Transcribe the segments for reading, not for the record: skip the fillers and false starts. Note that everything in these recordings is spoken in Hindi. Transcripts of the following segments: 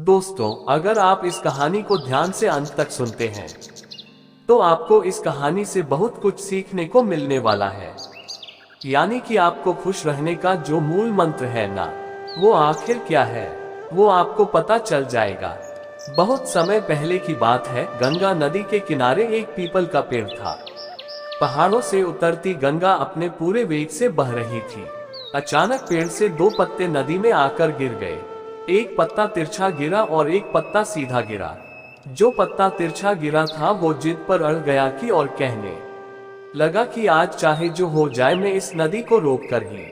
दोस्तों, अगर आप इस कहानी को ध्यान से अंत तक सुनते हैं तो आपको इस कहानी से बहुत कुछ सीखने को मिलने वाला है। यानी कि आपको खुश रहने का जो मूल मंत्र है ना, वो आखिर क्या है, वो आपको पता चल जाएगा। बहुत समय पहले की बात है। गंगा नदी के किनारे एक पीपल का पेड़ था। पहाड़ों से उतरती गंगा अपने पूरे वेग से बह रही थी। अचानक पेड़ से दो पत्ते नदी में आकर गिर गए। एक पत्ता तिरछा गिरा और एक पत्ता सीधा गिरा। जो पत्ता तिरछा गिरा था वो जिद पर अड़ गया कि और कहने लगा कि आज चाहे जो हो जाए मैं इस नदी को रोक कर ही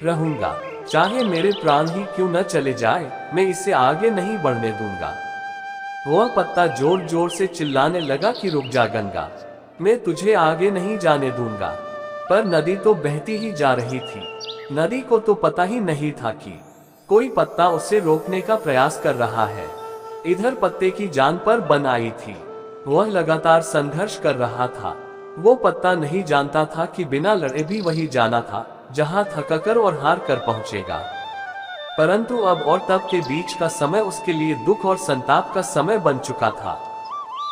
रहूंगा। चाहे मेरे प्राण ही क्यों न चले जाए, मैं इसे आगे नहीं बढ़ने दूंगा। वह पत्ता जोर जोर से चिल्लाने लगा कि रुक जा गंगा, मैं तुझे आगे नहीं जाने दूंगा। पर नदी तो बहती ही जा रही थी। नदी को तो पता ही नहीं था कि कोई पत्ता उसे रोकने का प्रयास कर रहा है। इधर पत्ते की जान पर बन आई थी। वह लगातार संघर्ष कर रहा था। वो पत्ता नहीं जानता था कि बिना लड़े भी वही जाना था जहां थककर और हार कर पहुंचेगा। परंतु अब और तब के बीच का समय उसके लिए दुख और संताप का समय बन चुका था।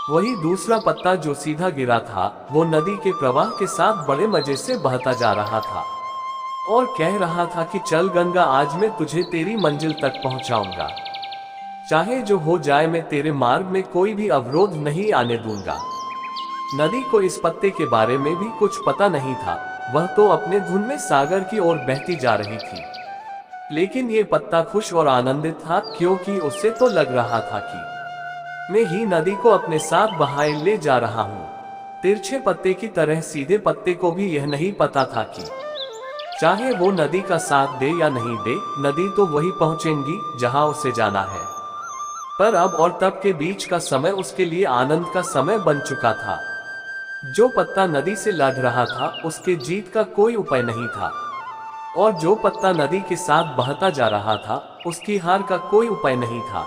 वही दूसरा पत्ता जो सीधा गिरा था, वो नदी के प्रवाह के साथ बड़े मजे से बहता जा रहा था और कह रहा था कि चल गंगा, आज मैं तुझे तेरी मंजिल तक पहुंचाऊंगा। चाहे जो हो जाए, मैं तेरे मार्ग में कोई भी अवरोध नहीं आने दूंगा। नदी को इस पत्ते के बारे में भी कुछ पता नहीं था। वह तो अपने धुन में सागर की ओर बहती जा रही थी। लेकिन ये पत्ता खुश और आनंदित था, क्योंकि उससे तो लग रहा था कि मैं ही नदी को अपने साथ बहाए ले जा रहा हूँ। तिरछे पत्ते की तरह सीधे पत्ते को भी यह नहीं पता था कि चाहे वो नदी का साथ दे या नहीं दे, नदी तो वही पहुंचेंगी जहां उसे जाना है। पर अब और तब के बीच का समय उसके लिए आनंद का समय बन चुका था। जो पत्ता नदी से लड़ रहा था, उसके जीत का कोई उपाय नहीं था, और जो पत्ता नदी के साथ बहता जा रहा था, उसकी हार का कोई उपाय नहीं था।